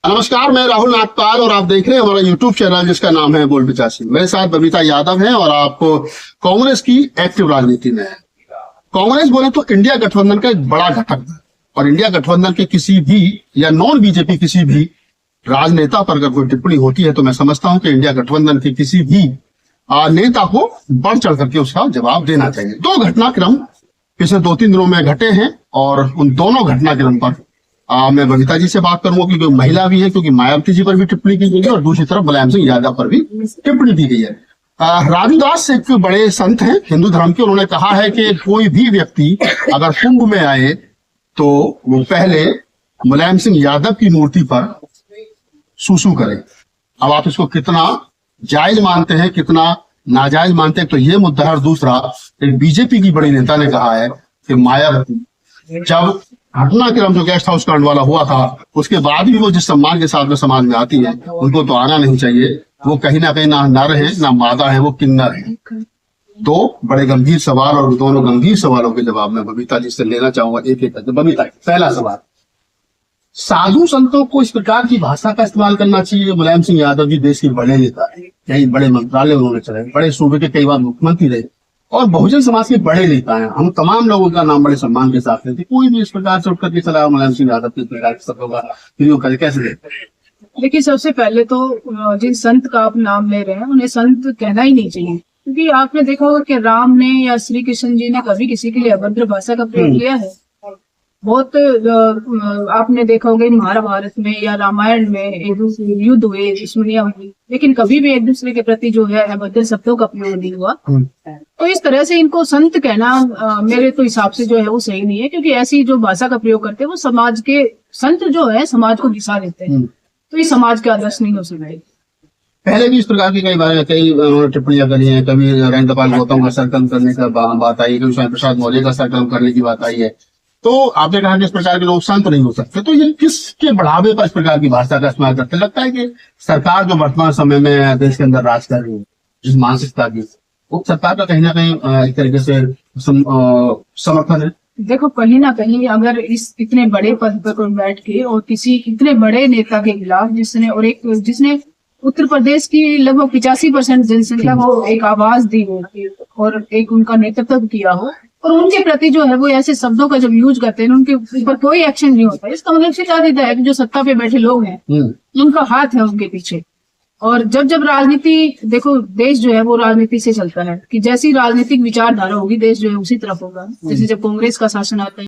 नमस्कार, मैं राहुल नागपाल और आप देख रहे हैं हमारा यूट्यूब चैनल जिसका नाम है बोल 85। मेरे साथ बबीता यादव हैं और आप कांग्रेस की एक्टिव राजनीति में है। कांग्रेस बोले तो इंडिया गठबंधन का एक बड़ा घटक है और इंडिया गठबंधन के किसी भी या नॉन बीजेपी किसी भी राजनेता पर अगर कोई टिप्पणी होती है तो मैं समझता हूं कि इंडिया गठबंधन के किसी भी नेता को बढ़ चढ़ करके उसका जवाब देना चाहिए। दो घटनाक्रम पिछले 2-3 दिनों में घटे हैं और उन दोनों घटनाक्रम पर मैं बबीता जी से बात करूंगा क्योंकि महिला भी है, क्योंकि मायावती जी पर भी टिप्पणी की गई है और दूसरी तरफ मुलायम सिंह यादव पर भी टिप्पणी की गई है। राजूदास एक बड़े संत हैं हिंदू धर्म के, उन्होंने कहा है कि कोई भी व्यक्ति अगर कुंभ में आए तो वो पहले मुलायम सिंह यादव की मूर्ति पर सूसू करे। अब आप इसको कितना जायज मानते हैं कितना नाजायज मानते हैं तो ये मुद्दा है। और दूसरा, एक बीजेपी की बड़ी नेता ने कहा है कि मायावती जब घटनाक्रम जो गेस्ट हाउस कांड वाला हुआ था उसके बाद भी वो जिस सम्मान के साथ में समाज में आती है उनको तो आना नहीं चाहिए। वो कहीं ना कहीं ना नर है ना मादा है, वो किन्नर है। दो बड़े गंभीर सवाल और दोनों गंभीर सवालों के जवाब मैं बबीता जी से लेना चाहूंगा एक एक करके। बबीता, पहला सवाल, साधु संतों को इस प्रकार की भाषा का इस्तेमाल करना चाहिए? मुलायम सिंह यादव जी देश के बड़े नेता है, कई बड़े मंत्रालय उन्होंने चलाए, बड़े सूबे के कई बार मुख्यमंत्री रहे और बहुजन समाज के बड़े नेता हैं। हम तमाम लोगों का नाम बड़े सम्मान के साथ लेते, कोई भी इस प्रकार से उठकर के चला मुलायम सिंह यादव के प्रकार के शब्दों का प्रयोग करके कैसे देते? देखिए, सबसे पहले तो जिन संत का आप नाम ले रहे हैं उन्हें संत कहना ही नहीं चाहिए, क्योंकि आपने देखा होगा कि राम ने या श्री कृष्ण जी ने कभी किसी के लिए अभद्र भाषा का प्रयोग किया है? बहुत आपने देखा होगा महाभारत में या रामायण में एक दूसरे युद्ध हुए, दुश्मनियां हुई, लेकिन कभी भी एक दूसरे के प्रति जो है अभद्र शब्दों का प्रयोग नहीं हुआ। तो इस तरह से इनको संत कहना मेरे तो हिसाब से जो है वो सही नहीं है, क्योंकि ऐसी जो भाषा का प्रयोग करते हैं वो समाज के संत जो है समाज को दिशा देते हैं, तो ये समाज के आदर्श नहीं हो सकते। पहले भी इस प्रकार की कई उन्होंने टिप्पणियां करी हैं। कभी रैंदपाल गौतम का सरकम करने का बात आई, कभी स्वयं प्रसाद मौर्य का सरकम करने की बात आई है। तो आपने कहा कि इस प्रकार के लोग संत नहीं हो सकते, तो ये किसके बढ़ावे पर इस प्रकार की भाषा का इस्तेमाल करते? लगता है कि सरकार जो वर्तमान समय में देश के अंदर राज कर रही है जिस मानसिकता की, वो सरकार का कहीं ना कहीं एक तरीके से समर्थन है। देखो, कहीं ना कहीं अगर इस इतने बड़े पद पर बैठ के और किसी इतने बड़े नेता के खिलाफ जिसने उत्तर प्रदेश की लगभग 85% जनसंख्या को एक आवाज दी हो और एक उनका नेतृत्व किया हो और उनके प्रति जो है वो ऐसे शब्दों का जब यूज करते हैं उनके ऊपर कोई एक्शन नहीं होता, इसका मतलब सीधा सीधा है कि जो सत्ता पे बैठे लोग हैं उनका हाथ है उनके पीछे। और जब राजनीति, देखो देश जो है वो राजनीति से चलता है कि जैसी राजनीतिक विचारधारा होगी देश जो है उसी तरफ होगा। जैसे जब कांग्रेस का शासन आता है